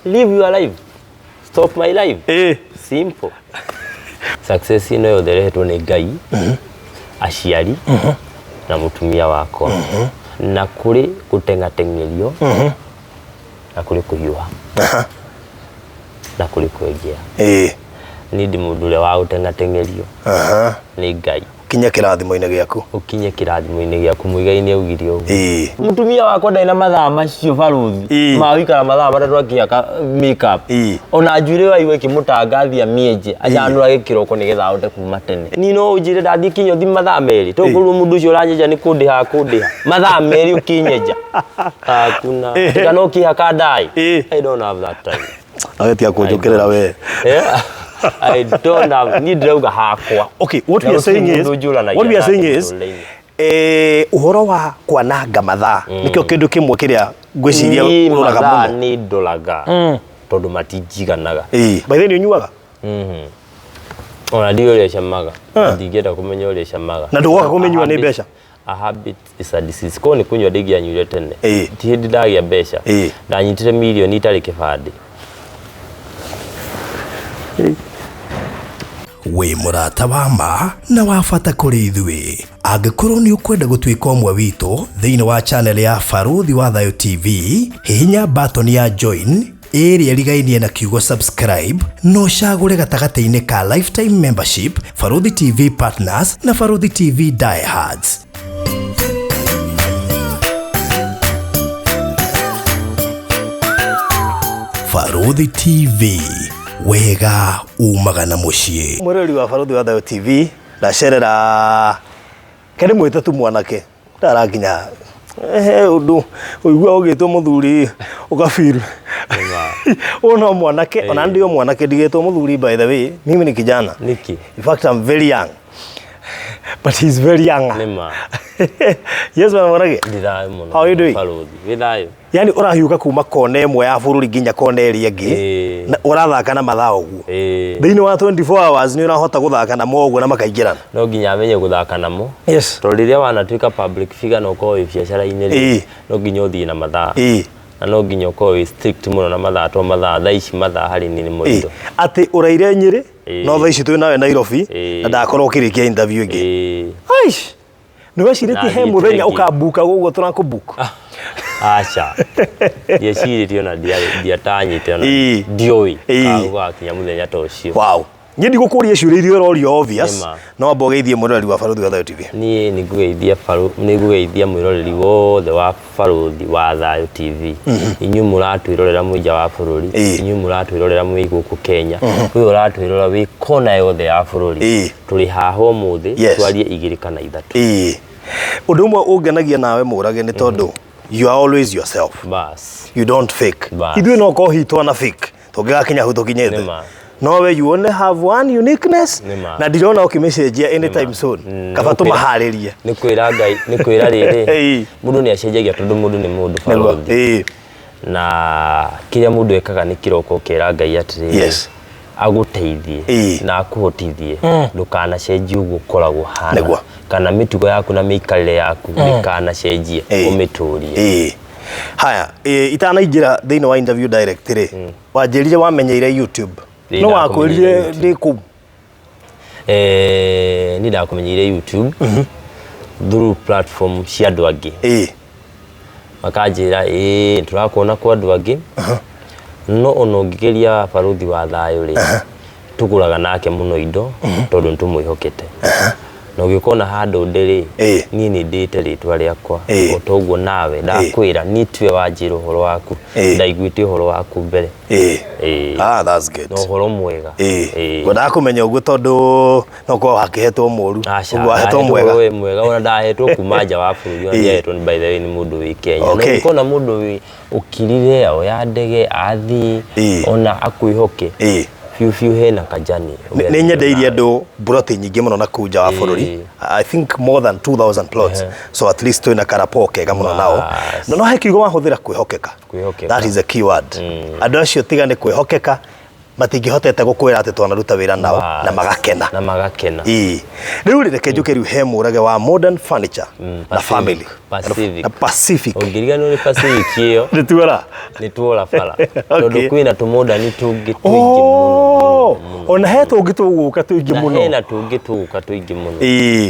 live your life, stop my life. Simple. Success ino yothe rehetwo ni Ngai, aciari na mutumia wakwa, na kuri gutengatengerio, na kuri kuhiuha, na kuri kwengia. Ni ndi mundu uria wa gutengatengerio ni Ngai. Kinya kirathimo-ini giaku, ukinye kirathimo-ini giaku, Muigai ni augire uguo. Mutumia wakwa ndai na mathaa macio baruthi mawikara mathaa matatu akiaka makeup, ona njuire waiwe kimutangathia mienje ajanura gikiroko nigetha ahote kuma tene. Ni no unjire ndathie kinyo thi mathaa meri tokorwo mundu ucio uranyeja ni kundiha mathaa meri ukinyeja hakuna kana ukihaka ndai. I don't have that time. Agetia kunjukerera we. I don't have need drauga hakwa. Okay, what we are saying is uhoro wa kwananga mathaa nikio kindu kimwe kiria ngwiciria uroraga muno ni ndolaga tondu matijiganaga. By then you nyuaga ona ndio ule shamaga ndigenda kumenya ule shamaga na ndugoka kumenywa ni besha. A habit is a disease. Ko ni kunywa ndigi anyure tene ti hindi ndagia besha ndanyitire milioni itari kibandi. We murata wa ma na wafata kuri ithui angikorwo ni ukwenda gutwika umwe witu thiini wa channel ya Baruthi wa Thayo TV hihinya button ya join area rigainie na kiugo subscribe no cagure gatagati-ini ka lifetime membership, Baruthi TV partners na Baruthi TV diehards. Baruthi TV wega umagana mucie. Murori wa Baruthi wa Thayo TV ndacerera kene mwitatu mwanake ndarakinya undu uigua ugitwo muthuri ukafeel ona mwanake ona ndio mwanake ndigitwo muthuri. By the way mimi ni kijana niki, in fact I'm very young but he's very young. Nema. Yes man Murage. Ndithayo muno. How are you doing? Baruthi withayo. Yani urahiuka kuma kona imwe ya bururi nginya kona eri ingi na urathaka na mathaa uguo thiini wa 24 hours ni urahota guthaka na moguo na makaingirana. No nginya amenye guthaka namo. Yes. To riria wanatuika public figure no ko biacara-ini no nginya uthii na mathaa na no nginya ko strict muno na mathaa to mathaa thaici mathaa hari ni moindo ati uraire Nyeri no thaici twi nawe Nairobi na ndakorwo kirikia interview ingi aish niwe ciriti he muthenya ukabuka guguo turakubuka. Acha. Yeshiri na diatanyite na dioi agwa kinya muthenya to cio. Wow. Nyindi gukuria ciuria irio rori obvious no abogeithie murori wa Baruthi wa Thayo TV. Ni ngugeithia ni ngugeithia mwiroreri wothe wa Baruthi wa Thayo TV. Inyu muratwirorera mwija wa bururi, inyu muratwirorera mwi guku Kenya, wi uratwirora wi kona yothe ya bururi. Turi haha umuthi twarie igiri kana ithatu. Undu umwe ungenagia nawe Murage ni tondu you are always yourself. Bas. You don't fake. Ithui no ko hitwa na fake. Tungigakinya hu tukinyete. No we you only have one uniqueness. Na ndirona ukimessage anytime soon. Kaba tumaharirie. Ni kwira Ngai, ni kwira riri. Mundu ni acenjagia tondu mundu ni mundu Baruthi. Na kiria mundu ekaga ni kiroko kira Ngai atiri. Yes. Aguteithie na akuhotithie ndukana cenjie uguo koragwo hana kana mitugo yaku na miikarire yaku ndikana cenjie umiturie. Haya itanaingira thiini wa interview directly wanjirire wamenyeire YouTube no wakwirire ndiku ni ndakumenyeire YouTube through platform cia andu angi makanjira turakuona kwa andu angi no ono ngigeria Baruthi wa Thayo ri tuguraga nake muno indo tondu ntumwihokete no gikona handu ndiri ni ndite ritwa riakwa otoguo nawe ndakwira ni twe wanjira uhoro waku ndaiguite uhoro waku mbere that's good no uhoro mwega ngoda kumenya uguo tondu no ko hakihetwo moru uguo ahetwo mwega ona ndahetwo kuma nja wa bururi ona ndahetwo by the way ni mundu wi Kenya no gikona mundu wi ukirire o ya ndege athi ona akuihoke fiu hena kajani ni nyendeirie andu broti nyingi muno na kuja wa bururi. I think more than 2000 plots so at least twina karapoke ga muno nao no he kiugo wahuthira kwihokeka. That is a keyword. Andu acio tiga ni kwihokeka matingihotete gukwira ati twanaruta wira nao na magakena riu reke njuke riu he Murage wa modern furniture na family Pacific. Ongiriganwo ni Pacific iyo. Ni tuora fara. Tondu kwina tumoda ni tungi twingi muno. Ona heto ungituguka twingi muno. Na hena tungituguka twingi muno.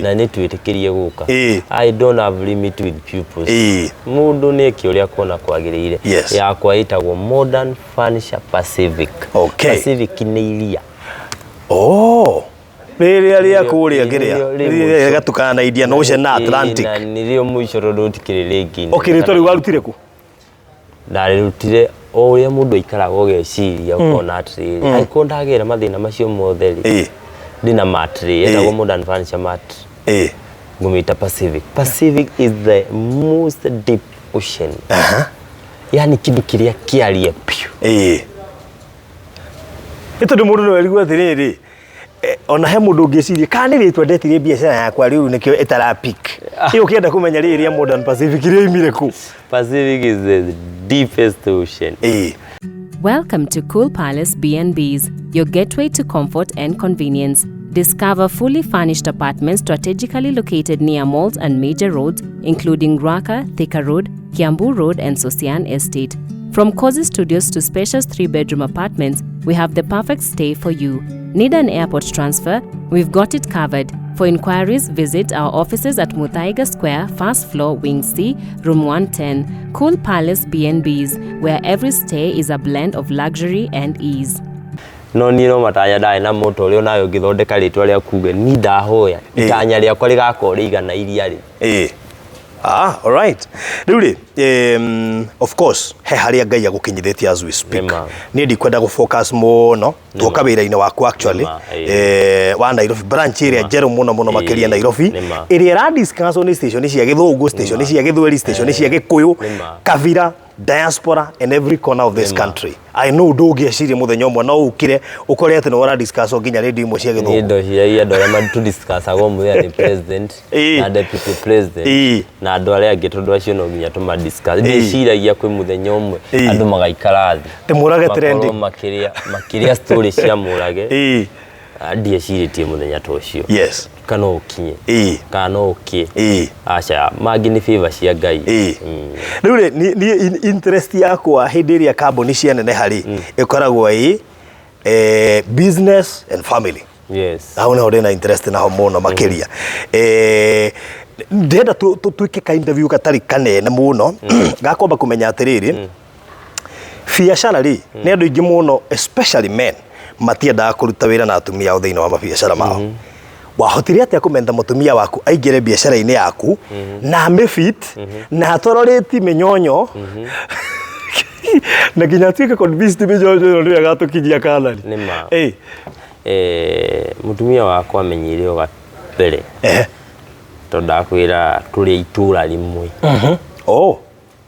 Na ni twitikirie guka. I don't have limit with pupils. Mundu ni kiuria kuona kwagirire. Yakwa itagwo Modern Furniture Pacific. Pacific ni iria. Ria kuria ngiria gatukana na Indian Ocean na Atlantic. Nirio muico rodo tikirelegi. Rito riu warutire ku? Ndarutire o uria mundu ikaraga ugeciria ukona atiri aiko ndagira mathina macio mothe ri ndina matri etagwo Modern Furniture Mat ngumita Pacific. Pacific is the most deep ocean. Yani kindu kiria kiarie piu. Ito ndu mundu no erigwa atiriri ona he mundu ngeciria kana ni ritwa ndetire biashara yakwa riu nikio itarapik iyo kienda kumenya riria Modern Pacific ria imire ku. Pacific is the deepest ocean. Welcome to Cool Palace B&Bs, your gateway to comfort and convenience. Discover fully furnished apartments strategically located near malls and major roads, including Ruaka, Thika Road, Kiambu Road, and Sosian Estate. From cozy studios to spacious 3-bedroom apartments, we have the perfect stay for you. Need an airport transfer? We've got it covered. For inquiries, visit our offices at Muthaiga Square, first floor, Wing C, room 110. Cool Palace B&Bs, where every stay is a blend of luxury and ease. No nino matanya dai na moto rio nayo githondeka ritwa ria kuge ni ndahoya itanya ria kwa rigakora igana iria ri. All right. Riu of course he haria Ngai agukinyithetie as we speak. Ni ndikwenda go focus muno tuoka wira-ini waku actually wa Nairobi branch area jero muno makiria Nairobi area ra discuss on station cia Githungu, station cia Githweri, station cia Gikuyu, Kavira, diaspora in every corner of this country. I know dogi ashiri muthenya umwe no ukire ukore ati no wara discuss nginya radio imwe cia Githungu. Ndo cia andu aria matu discuss ago muthenya ni president na deputy president na andu aria angi tondu acio no nginya tuma discuss ndiciragia kwi muthenya umwe andu magaikara thi te Murage trending makiria story cia Murage ndieciritie muthenya ta ucio kana ukinye kana ukie acha magi ni favor cia Ngai. Riu ni interest yakwa hindi ria kambuni cia nene hari ikoragwo business and family. Aho no ndina interest na ho muno makiria ndenda tuike ka interview katari kanene muno gakomba kumenya atiriri biacara ri ni andu ingi muno especially men matiendaga kuruta wira na atumia ao thiini wa mabiacara mao. Wahotire atia kumenda mutumia waku aingire biacara-ini yaku na mefit na atororeti menyonyo na ginya tuike convinced menyonyo ndio agatukinyia kanari nima mutumia wakwa amenyire o gapere tonda kwira turi itura rimwe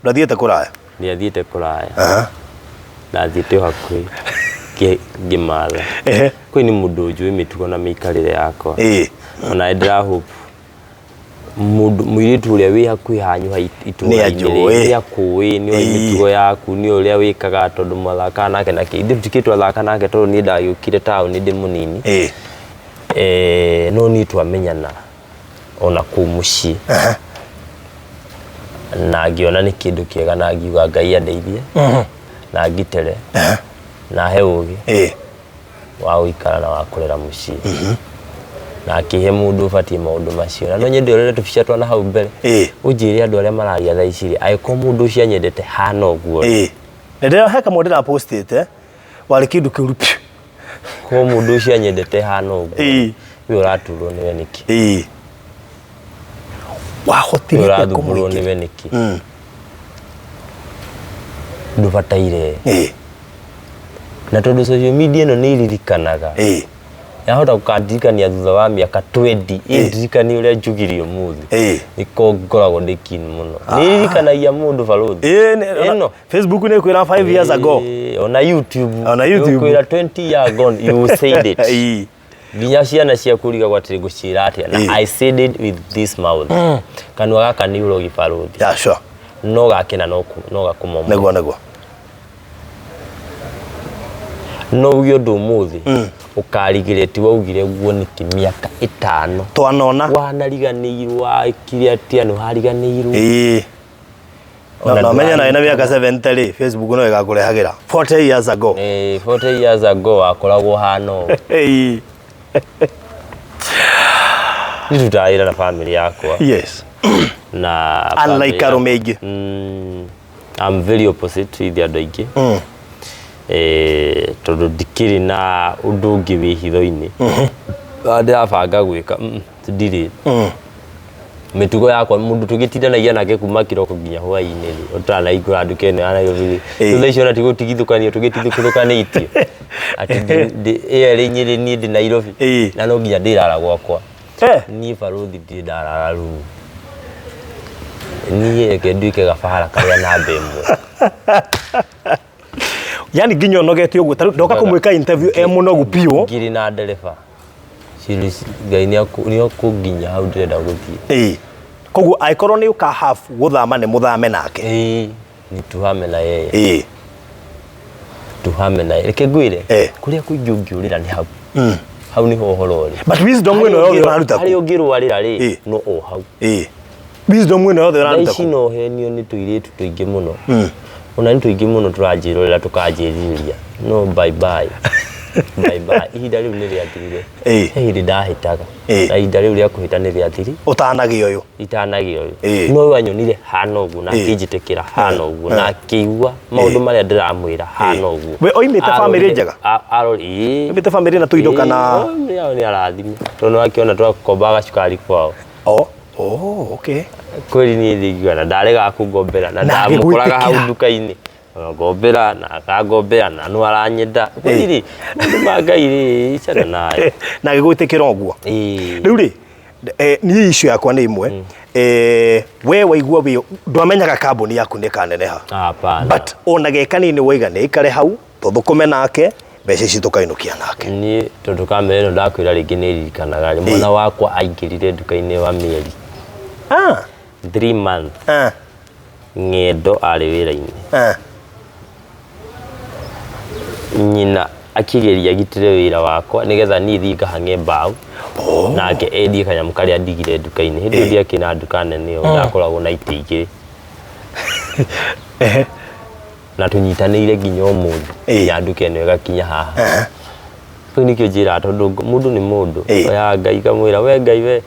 ndathiete kuraya ndiathiete kuraya ndathiete hakui gimatha kwi ni mundu njui mitugo na mikarire yakwa ona ndira hope mundu mwiritu uria wi hakui hanyu itura ni akui ni mitugo yaku ni uria wikaga tondu mathaka nake na kindi tikitwa thaka nake tondu ni ndayukire town ndi munini no ni twamenyana ona ku muci na ngiona ni kindu kiega na ngiuga Ngai andeithie na ngitere na heugi wa uikara na wakurera muci na kihe mundu fatie maundu macio na no nyende urere tubica twana hau mbere unjire andu aria mararia tha iciri aiko mundu ucio anyendete hana uguo ndero heka mundu na postite wali kindu kirupi ko mundu ucio anyendete hana uguo we uraturwo niwe niki wahotire kumurwo niwe niki ndubataire na tondu social media no ni iririkanaga yahota gukandirikania thutha wa miaka 20 iririkani uria njugirio muthi ikongoragwo ndikini muno ni iririkanagia mundu baruthi no Facebook ni kwira 5 years ago ona YouTube kwira 20 years ago you said it ginya ciana cia kuriga gwatiri gucira atia na I said it with this mouth kanwa gaka ni urogi baruthi sure no gakena no gakumomo negwa no uyo ndu muthi ukarigireti waugire guo niki miaka 5 twanona wanariganirwo akiri atia no hariganirwo na menya na ina miaka 70 Facebook no igakurehagira 40 years ago 40 years ago akoragwo hano ni tutaira na family yakwa yes na unlike arumeigi I'm very opposite with the doigi tondu dikiri na undu ungi wi hitho-ini ndabanga gwika ndiri mitugo yakwa mundu tugitindanagia nake kuma kiroko nginya hwaini utana igura ndukene ana yovili tutha icio nati gutigithukania tugitithukanitie ati eri nyiri ni ndi Nairobi na no nginya ndirara gwakwa ni baruthi ndi ndarara ru ni eke nduike gabara karia na mbemwe yani nginya nogete uguo ndoka kumwika interview munogu pio ngiri na ndereba ngai ni okunginya hau ndirenda guthie koguo aikorwo ni uka half guthama ni muthame nake ni tuhame na yeye tuhame na yeye reke ngwire kuria kuingi ungiurira ni hau hau ni ho horori but wisdom wino yothe uraruta hari ungirwarira ri no o hau wisdom wino yothe uraruta ici no henio ni tuiritu tuingi muno ona ni tuingi muno turanjirorera tukanjiriria no bye bye bye bye ihinda riu ni riathirire hindi ndahitaga na ihinda riu ria kuhita ni riathiri utanagi uyu itanagi uyu no wanyonire hana uguo na kijitikira hana uguo na kiigua maundu maria ndiramwira hana uguo we oimite family njega arori oimite family na tuindo kana ni arathime tono akiona twakombaga cukari kwao okay kweli ni thigwa na ndarega kungombera na ndamukoraga hau nduka-ini ngombera na akagombera na no aranyenda kweli magai cana nayo na gigwitikira oguo riu ri ni issue yakwa ni imwe we waigua wi ndwamenyaga kambuni yaku ni kaneneha hapana but ona gekanini waigane ikare hau tuthukume nake mbeca ici tukainukia nake ni tondu kamera ino ndakwira ringi ni ririkanaga ri mwana wakwa aingirire nduka-ini wa mieri 3 months ng'endo ari wira-ini nyina akigeria gitire wira wakwa nigetha ni thiĩ ngahang'e mbaũ nake endie kanyamu karia ndigire nduka-ini hindi ndia kina nduka nene ndakoragwo na itĩ igĩrĩ na tunyitanĩire nginya ũmũthĩ ya nduka ĩno ĩgakinya haha rĩu nĩkĩo njĩraga tondu mũndũ nĩ mũndũ ya Ngai kamwĩra we Ngai we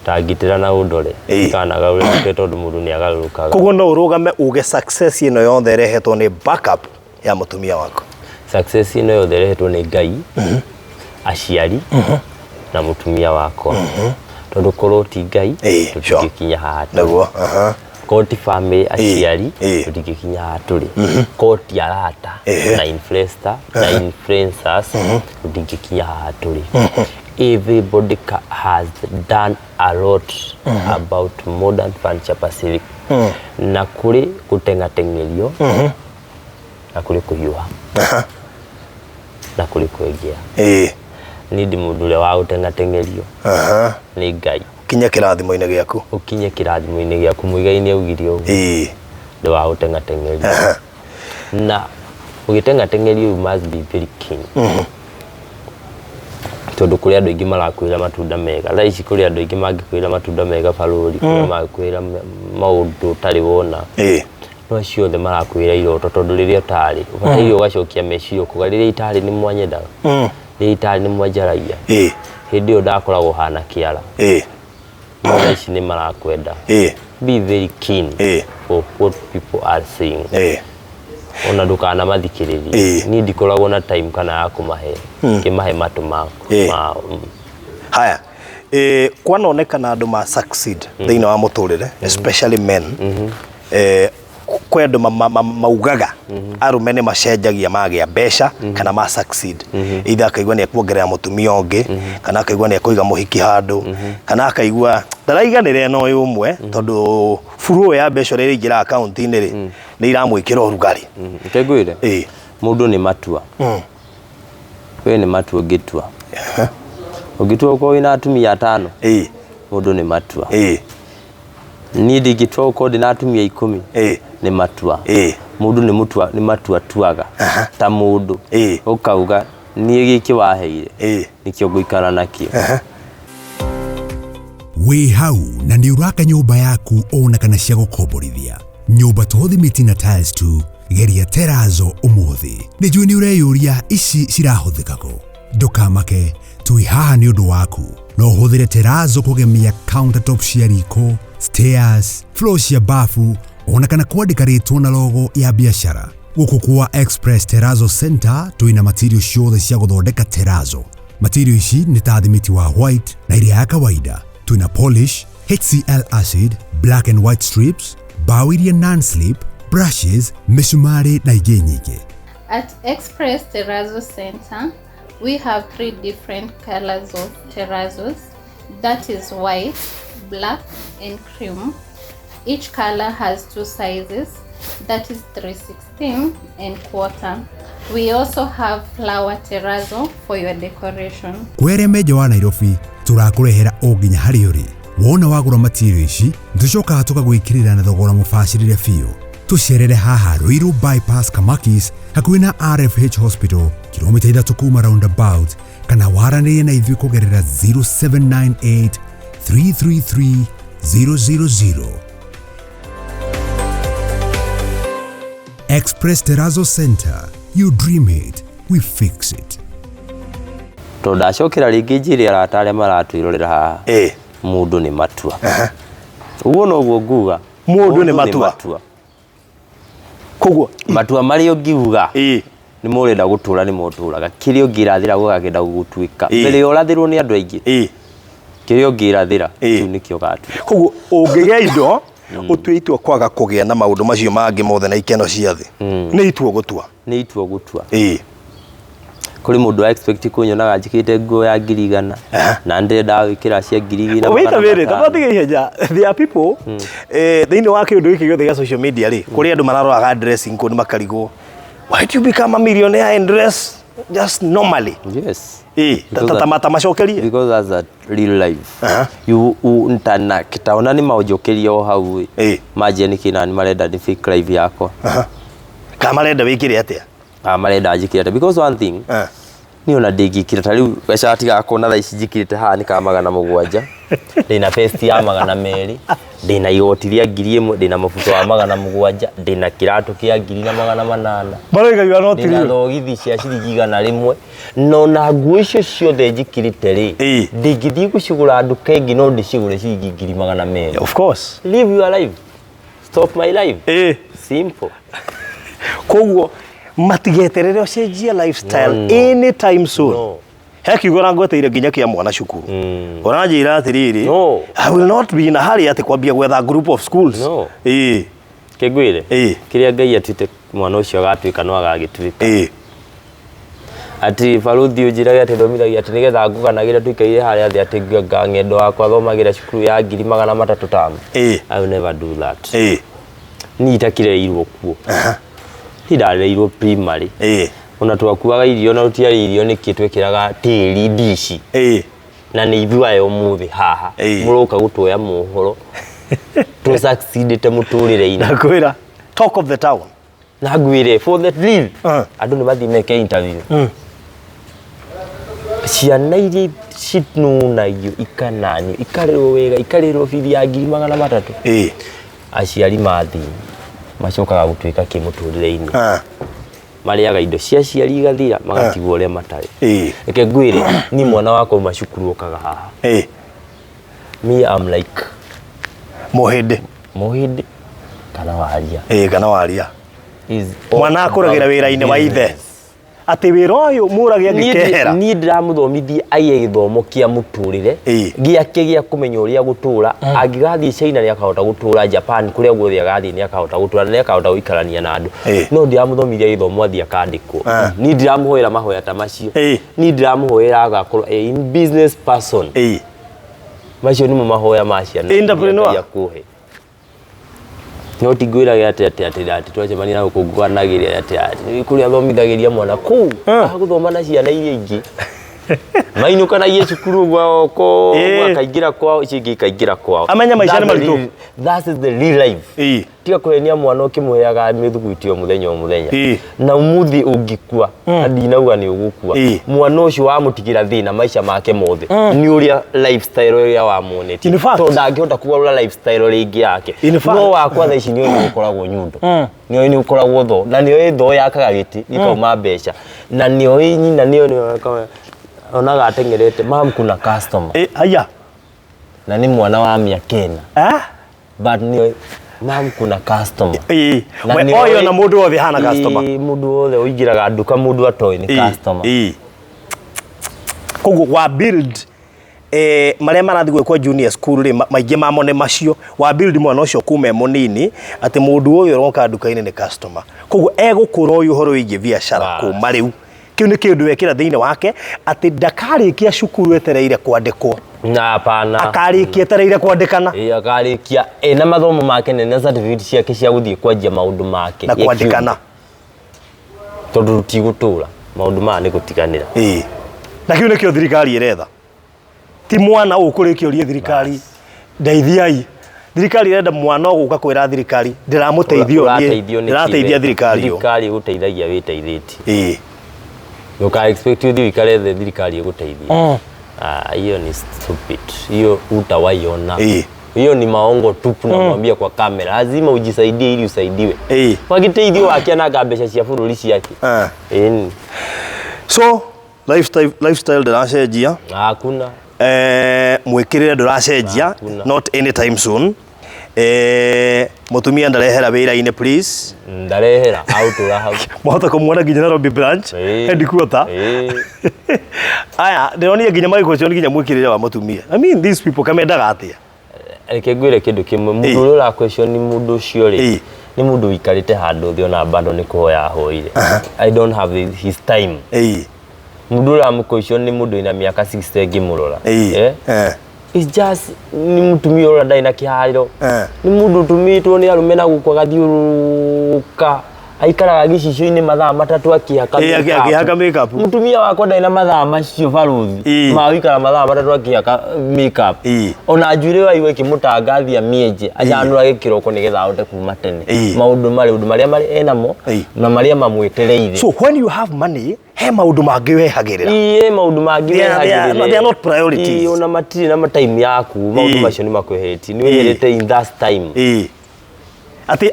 tangitĩra na ũndore kanagarũrũke tondu mũndũ nĩ agarũrũkaga koguo no ũrũgame uge success ĩno yothe ĩrehetwo nĩ backup ya mutumia wako success ĩno yothe ĩrehetwo nĩ Ngai aciari na mutumia wako tondu korwo ti Ngai tũtingĩkinya haha naguo koti family aciari tũtingĩkinya haha tũrĩ koti arata na influencers tũtingĩkinya haha tũrĩ everybody has done a lot about modern furniture Pacific na kuri gutengatengerio na kuri kuhiuha na kuri kuegia ni ndi mundu ule wa gutengatengerio ni Ngai kinya kirathimo-ini giaku ukinye kirathimo-ini giaku muigai-ini augire uguo ndi wa gutengatengerio na ugitengatengerio you must be very keen tondu kuri andu aingi marakwira matunda mega thaa ici kuri andu aingi mangikwira matunda mega baruri kuri makwira maundu tari wona no ciothe marakwira iroto tondu riria utari ubataire ugacokia meciria ukugariria itari ni mwanyendaga riria itari ni mwanjaragia hindi iyo ndakoragwo hana kiara no ici ni marakwenda be very keen for what people are saying ona ndukana mathikiririe ni ndikoragwo na time kana ya kumahe kimahe matu mako haya kwanonekana andu ma succeed thiini wa muturire especially men kwendu maugaga arume ni macenjagia magia mbeca kana ma succeed either akaigua ni akuongerera mutumia ungi kana akaigua ni akuiga muhiki handu kana akaigua ndaraiganire no uyu umwe tondu furu ya mbeca riri ingira account-ini ri ni iramwikira urugari ikegwire mundu ni matua we ni matua ngitua ugitua uko wina atumia 5 mundu ni matua ni ndigitua uko ndina atumia 10 ni matua mundu ni matua tuaga ta mundu ukauga niĩ gĩkĩ waheire nĩkĩo ngũikara nakĩo. Wĩ hau na nĩ ũraka nyũmba yaku ona kana cia gũkomborithia. Nyũmba tũthimĩti na tiles tu, geria Terrazzo ũmũthĩ. Nĩ njũĩ nĩ ũreyũria ici cirahũthĩka kũ. Ndũkamake, tũĩ haha nĩ ũndũ waku. No ũhũthĩre Terrazzo kũgemia countertop cia riko, stairs, floor cia bafu, ona kana kwandĩka rĩtwa na logo ya biacara. Gũkũ kwa Express Terrazzo Center twĩna material ciothe cia gũthondeka Terrazzo. Material ici nĩ ta thimiti wa white na iria ya kawaida. Twĩna polish, HCl acid, black and white strips, bao iria non-slip, brushes, misumari na ingĩ nyingĩ. At Express Terrazzo Center, we have 3 different colors of terrazzos. That is white, black and cream. Each color has 2 sizes. That is 3/16 and 1/4. We also have flower terrazzo for your decoration. Kwere meja wa Nairobi, turakũrehera o nginya harĩa ũrĩ. Wona wagũra material ici, tũcokaga tũgagwĩkĩrĩra na thogora mũbacĩrĩre biũ. Tũcerere haha Ruiru Bypass Kamakis, hakuhĩ na RFH Hospital, kilomita 3 kuma roundabout, kana waranĩrie na ithuĩ kũgerera 0798 333 000. Express Terrazzo Center, you dream it, we fix it. To ndacokera rĩngĩ njĩre arata arĩa maratwĩrorera haha. Mũndũ nĩ matua. Ũguo noguo nguga. Mũndũ nĩ matua. Koguo matua marĩa ũngiuga nĩ mũrenda gũtũra nĩ mũtũraga. Kĩrĩa ũngĩrathĩra gũgakĩenda gũgũtuĩka. Mbere ya ũrathĩrwo nĩ andũ aingĩ. Kĩrĩa ũngĩrathĩra kĩu nĩkĩo gatuĩka. Koguo ũngĩgĩa indo ũtue itua kwaga kũgĩa na maũndũ macio mangĩ mothe na ikeno cia thĩ. Nĩ itua gũtua. Nĩ itua gũtua. Kuri mũndũ expect kunyonaga njikite nguo ya 100 na ndenda wikira cia 200. Wait a minute, tabatige iheja. There are people thĩinĩ wa kĩũndũ gĩkĩ gĩothe gĩa social media rĩ, kũrĩ andũ mararoraga dressing code makarigwo. Why do you become a millionaire and dress just normally? Yes. Tata macokerie. Because that's a real life. You ntana kitaona ni maũnjokeria o hau. Imagine kina ni marenda ni fake life yako. Kama marenda wikire atia? Marenda njikirite because one thing ni ona ndingikira ta riu gacati gako na thaici njikirite haha ni ka 700 ndina vest ya 200 ndina igoti ria 1000 ndina mafuta wa 700 ndina kiratu kia 2800 marega you are not ndina logithi cia ciringi 100 no na nguo icio ciothe njikirite ri ndingithii gucigura nduka ingi no ndicigure ciringi 200. Of course, live your life, stop my life. Simple. Koguo matigeterere ucenjia lifestyle anytime soon. He kiugo rangweteire nginya kia mwana cukuru. Uranjira atiriri, I will not be in a hurry ati kwambia gwetha group of schools. Kigwire kiria Ngai atwite mwana ucio agatuika no agagituika. Ati Faruthi unjiraga ati thomithagia ati nigetha nguganagira tuikaire haria athi ati ng'endo wakwa thomagira cukuru ya 335. I will never do that. Ni itakireirwo kuo. Ndarĩirwo primary. Ona twakuaga irio na rutiarĩ irio nĩkĩ twekĩraga tĩri ndici. Na nĩ ithuaye ũmũthĩ haha. Mũroka gũtuoya mohoro. Tu succeedete mũtũrĩre-inĩ. Nakwĩra talk of the town. Na ngwĩre for the real. Andũ nĩ mathiĩ meke interview. Ciana iria cinunagio ikananio ikarĩrwo wega ikarĩrwo bithi ya 300. Aciari mathi macokaga gũtuĩka kĩmũtũrĩre-inĩ. Marĩaga indo cia ciari igathira magatigwo ũrĩa matarĩ. Reke ngwĩre ni mwana wakwa uma cukuru ũkaga haha. Me I'm like Mohĩndĩ kana waria. Kana waria. Mwana akũragĩra wĩra-inĩ wa ithe. Ati wĩra ũyũ Murage angĩkehera. Ni ndiramũthomithie aige gĩthomo kĩa mũtũrĩre gĩake gĩa kũmenya ũrĩa gũtũra. Angĩgathiĩ China nĩ akahota gũtũra, Japan kũrĩa guothe agathiĩ nĩ akahota gũtũra na nĩ akahota gũikarania na andũ. No ndiramũthomithia gĩthomo athi akandĩkwo. Ni ndiramũhoera mahoya ta macio. Ni ndiramũhoera agakorwo a business person. Macio nĩ mahoya ma ciana. Entrepreneur. No tigwĩraga ati twacemania na gũkũngũanagĩria ati kũrĩa thomithagĩria mwana kũu gũthoma na ciana iria ingĩ mainuka na iye cukuru gwao ko akaingira kwao icingi kaingira kwao amenya maisha ni maritu. That is the real life. Tiga kuhenia mwana ukimuheaga mithugwitio muthenya na umuthi ungikua adinauga ni ugukua mwana ucio wamutigira thina maisha make mothe ni uria lifestyle ya wamoneti to ndangihota kugarura lifestyle ringi yake no wakwa tha ici ni ukoragwo nyundo ni ukoragwo tho na ni tho yakaga giti ikauma mbeca na ni nyina ni onaga atengerete mam kuna customer aya na ni mwana wa miakena but ni mam kuna customer oyo na mundu wothe hana customer mundu wothe uigiraga nduka mundu atoi ni customer koguo wa build maria marathi gwikwo junior school ri maingi mamone macio wa build mwana ucio kume munini ati mundu uyu roka nduka-ini ni customer koguo egukura uyu horo wigi biashara kuma riu kiu ni kindu wekira thiini wake ati ndakarikia cukuru etereire kwandikwo na hapana akarikia etereire kwandikana akarikia na mathomo make nene certificate ciake cia guthie kwanjia maundu make na kwandikana tondu tigutura maundu ma ni gutiganira na kiu ni kio thirikari iretha ti mwana ukurikiorie thirikari ndeithiai thirikari irenda mwana uguka kwira thirikari ndiramuteithio ndirateithia thirikari guteithagia witeithiti uka expect you thirikari the thirikari guteithia hiyo ni stupid hiyo utawaiona hiyo ni maongo tupu na mwambia kwa kamera lazima ujisaidie ili usaidiwe wakiteithio wakianaga mbeca cia bururi ciake so lifestyle ndiracenjia hakuna mwikirire nduracenjia not anytime soon mutumia ndarehera wira-ini please ndarehera out ura hau mohota kumwona nginya Nairobi branch headquarter aya ndironi nginya maiko nginya mwikirire wa mutumia I mean these people kamendaga atia reke ngwire kindu kimwe mundu uri ra question ni mundu ucio ri ni mundu wikarite handu thio na bando ni kuhoya hoire I don't have his time mundu uri ra question ni mundu ina miaka 60 ngimurora it's just ni mutumia ura ndai na kihariro ni mundu tumitwo ni arume na gukwa gathiuruka aikaraga gicicio-ini mathaa matatu akihaka makeup mutumia wakwa ndai na mathaa macio baruthi mawikara mathaa matatu akihaka makeup ona njuire wa iwe kimutangathia mieje ajanura gikiroko nigetha ahote kuma tene maundu maria enamo na maria mamwetereire so when you have money he maundu mangi wehagirira maundu mangi wehagirira they are not priorities ona matiri na time yaku maundu macio ni makweheti ni wenyerete in that time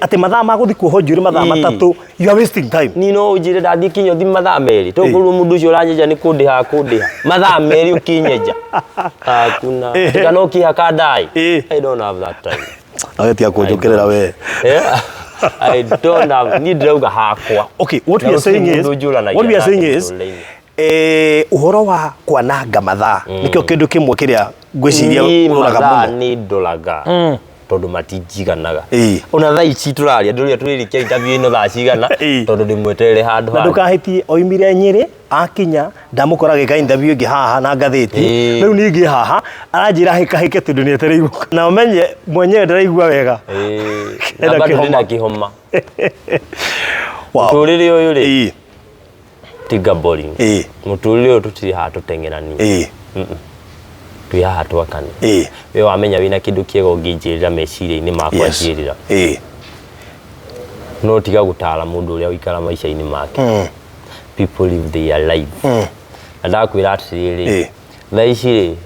ati mathaa maguthi kuhonjure mathaa matatu you are wasting time ni no ujire ndathi kinyo thi mathaa meri toguru mundu ucio uranyeja ni kundiha mathaa meri ukinyeja hakuna kana ukihaka ndai I don't have that time agetia kunjukerera we I don't have need drauga hakwa okay what we are saying is uhoro wa kwananga mathaa nikio kindu kimwe kiria ngwiciria uroraga muno ni ndolaga tondu matijiganaga ona thaa ici turaria nduria turirikia interview ino thaa cigana tondu ndimweterere handu na ndukahitie oimire Nyeri akinya ndamukora gika interview ngi haha na ngathiti riu ningi haha aranjira hike tondu ni etereirwo na umenye mwenyewe ndiraigua wega na bado ndina kihoma wow turire uyu ri tiga boring muturire uyu tutiri ha tutengerania twi haha twakane we wamenya wina kindu kiego ngijirira meciria-ini makwa njirira no tiga gutara mundu uria wikara maisha-ini make people live their life ndakwira atiriri thaa ici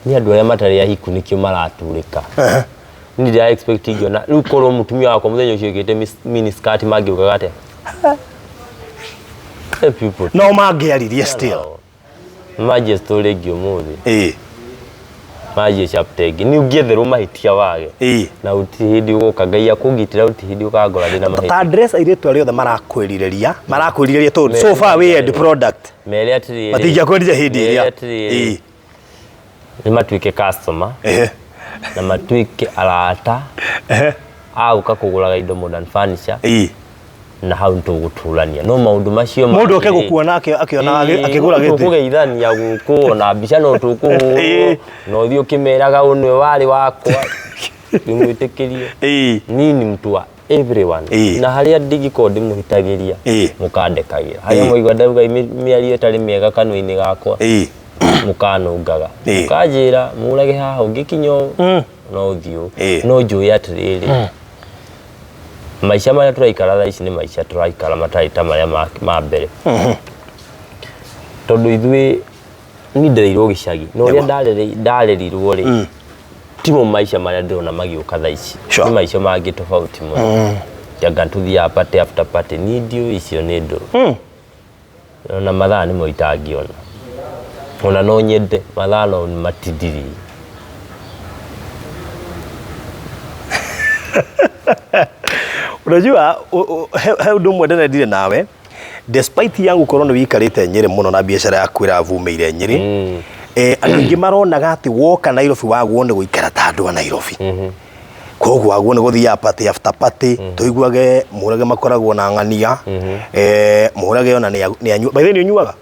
ni andu aria matari ahiku nikio maraturika ni ndira expect ngiona riu korwo mutumia wakwa muthenya ucio gite mini skirt mangiukaga atia people no mangiaririe still maje story ngio muthi maje chaptegi ni ungietherwo mahitia wage na uti hindi ugoka ngai akugitira uti hindi ukagora ndina mahitia ta address airetu ario marakwiririria to so far we end product mere atiri matija kwendija hindi iria ni matuike customer na matuike arata au kakuguraga indo modern furniture na hau ntuguturania no maundu macio mundu akigukuona akiona akigura giti kugeithania gukuona mbica no tukuhu no thio kimeraga unwe wari wakwa nimwitikirie nini mtu wa everyone na haria ndigiko ndimuhitagiria mukandekagira haria moigwa ndauga miario etari miega kanwa-ini gakwa mukanungaga mukajira Murage haha ungikinyo no thio no Njohi atiriri maisha maya turaikara thaa ici ni maisha turaikara matari ta maria ma mbere tondu ithui ni ndereirwo gicagi no ria ndarerirwo ri timo maisha maria ndirona magiuka thaa ici ni maisha mangi tofauti muno janga tuthia party after party ni ndio icio ni nduru na mathaa ni mo itangiona ona no nyende mathaa no matidiri unajua he undu mwendene ndire nawe despite yangu korona wikarite Nyeri muno na biashara yaku iravumeire Nyeri andu maronaga ati woka Nairobi wagwo ni guikara ta andu a Nairobi koguo wagwo ni guthia party after party tuiguage Murage makoragwo na ng'ania Murage ona ni anyu by the way ni nyuaga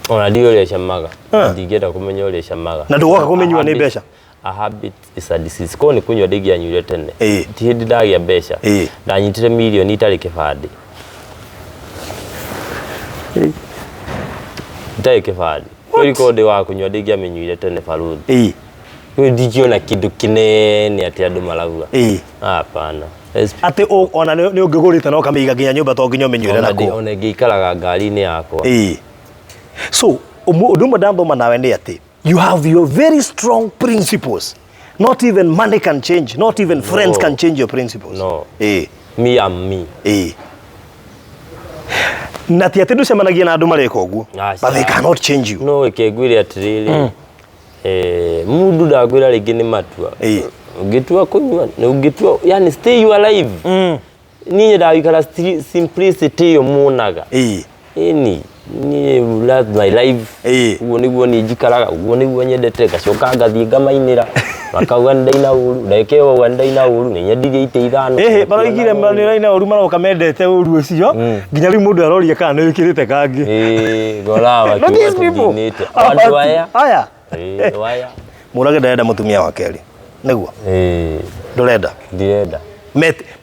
ona ndio ria chamaga ndingenda kumenya ria chamaga na ndugoka kumenywa ni mbeca a habit is a disease ko ni kunywa ndigi anyure tene ti hindi ndagia mbeca ndanyitire milioni itari kibandi ndai kibandi kuri kode wa kunywa ndigi amenyuire tene Faruthi kuri ndikiona kindu kinene ati andu marauga hapana ati ona ni ungigurite no kamiga ginya nyumba to nginya menyuire nako ona ngikaraga ngari-ini yakwa so undu mudambo nawe ni ati you have your very strong principles. Not even money can change. Not even friends can change your principles. No. Me am me. Na ti atindu semanagia na andu mareka uguo. But they cannot change you. No, ikegwire atiriri. Mundu ndagwira ringi ni matua. Ungitua kunywa, ungitua, yani stay you alive. Niye ndagikara simplicity yo munaga. Ni love my life ugo niguo ni njikaraga ugo niguo nyendete gacoka ngathie ngamainira makauga ndaina uru ndekewo wa ndaina uru ni nyendirie ite ithano baroigire ndaina uru maroka mendete uru ucio nginya ri mundu aroria kana ni wikirite kangi gorawa kinyite andu aya waya Murage ndarenda mutumia wa keri niguo ndurenda ndirenda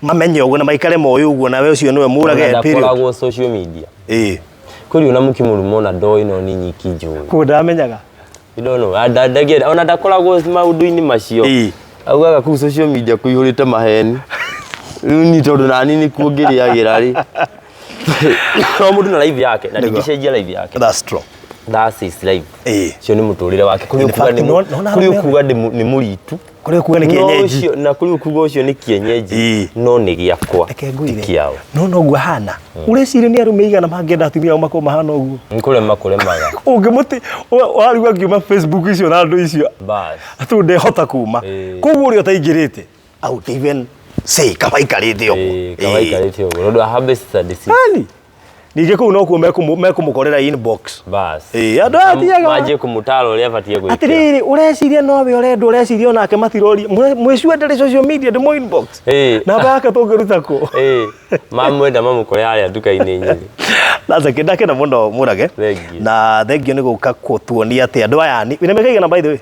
mamenye uguo na maikare moyo uguo nawe ucio niwe Murage period ndakoragwo social media kuri una mukimurumo na ndo ino ni nyiki njuu ko ndamenyaga idono ndagira ona ndakoragwo maundu-ini macio augaga ku social media kuihurite maheni ni tondu nani ni kuongiriagira ri no mundu na live yake na ndigicenjia live yake that's true that's his life cio ni muturire wake kuri ukuga ni muritu kuri ukuga ni kienyeji na kuri ukuga ucio ni kienyeji no ni giakwa kiao no guo hana ureciria ni arume igana mangenda atumia mako mahana uguo nkurema ungimuti warigwa ngiuma Facebook icio na andu icio bas atu ndehota kuma koguo uri utaingirite out even say kabaikarite uguo kabaikarite uguo ndo habesta disi nige ku no ku mekumukorera inbox bas andu athiaga maje kumutalo uria batie gwikira atiriri ureciria nowe urendo ureciria onake matirori mwicwendere social media de mo inbox na baka tungiruta ko mamwenda mamukore aria duka-ini Nyeri Laza kidake na mundo Murage na thengio ni guka kutuonia ati andu aya ni mekaiga na by the way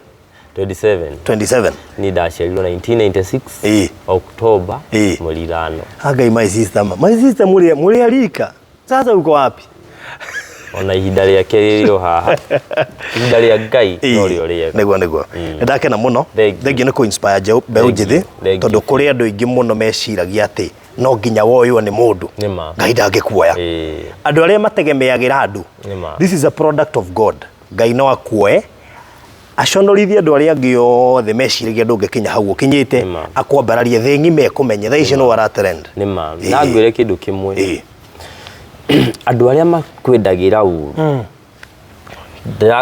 27 ni ndaciarirwo 1996 October mulirano hagai my sister muri alika sasa uko wapi ona ihinda ria keririo haha ihinda ria Ngai no rio riega niguo ndake na muno thengio ni ku inspire mbeu njithi tondu kuri andu ingi muno meciragia ati no nginya woywo ni mundu Ngai ndangikuoya andu aria mategemeagira andu this is a product of God Ngai no akuoe aconorithia andu aria angi othe meciragia ndungikinya hau ukinyite akwambararie thi ng'ime kumenye tha ici no waratrend nima ndagwire kindu kimwe andu aria makwendagira uru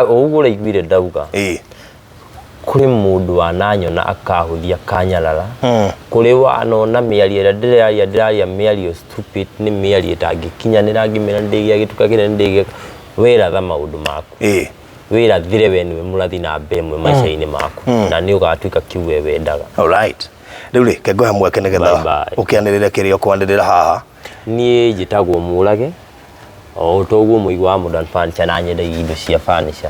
ugura igwire ndauga kuri mundu wananyona akahuthia kanyarara kuri wanona miario ndiraria miario stupid ni miario tangikinyanira ngimena ndigia gituka kinene ndigia wiratha maundu maku wirathire we niwe murathi na mbemwe maisha-ini maku na ni ugatuika kiuwe wendaga alright riu ri kengo hamwe kenegetha ukianirira kirio kwandirira haha ni njitagwo Murage o toguo muigwa wa modern furniture na nyenda indo cia furniture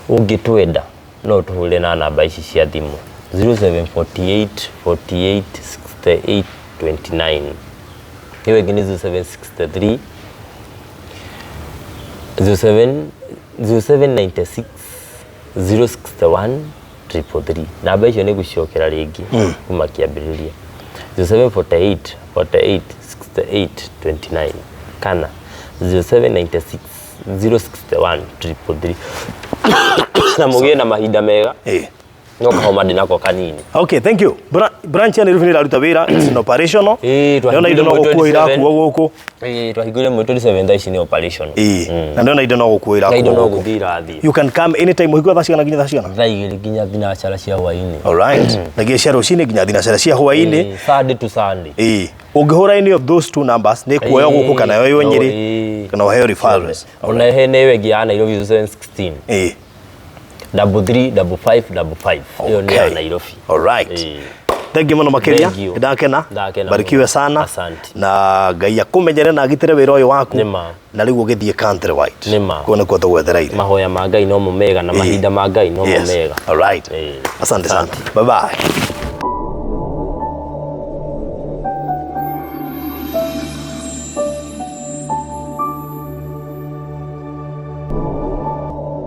ungitwenda no tuhure na namba ici cia thimu 0748 48 68 29 iwe ngini 0763 07 0796 061 333 namba icio nĩ guciokera rĩngĩ kuma kĩambĩrĩria 0748 48 68 29 kana 0796 061 333 na mũgĩe na mahinda mega no kahoma ndinako kanini. Okay, thank you. Branch ya Nairobi iraruta wĩra, it's operational. Ndona indo no gũkuĩra kuo gũkũ. Twahingũrire mweri 27 thaa ici nĩ operational. Na ndona indo no gũkuĩra kuo. Indo no gũthira thi. You can come anytime ũhingũra thaa cigana nginya thaa cigana? Thaa igĩrĩ nginya thinacara cia hwaĩ-inĩ. Alright. Na nginya cia rũcinĩ nginya thinacara cia hwaĩ-inĩ. Sunday to Sunday. Ũngĩhũra any of those two numbers nĩ kuoya gũkũ kana yo Nyĩrĩ kana ũheo referrals. Ona he nĩ wengi ya Nairobi 716. 335555 hiyo ni ya Nairobi. Alright. Thank you muno makiria. Ndakena. Barikiwe sana. Na Ngai akumenyere na agitire wĩra ũyũ waku. Na rĩu ũgĩthiĩ country wide. Kuona kwa tũgwethereire. Mahoya ma Ngai no mũmega na mahinda ma Ngai no mũmega. Alright. Asante sana. Bye bye.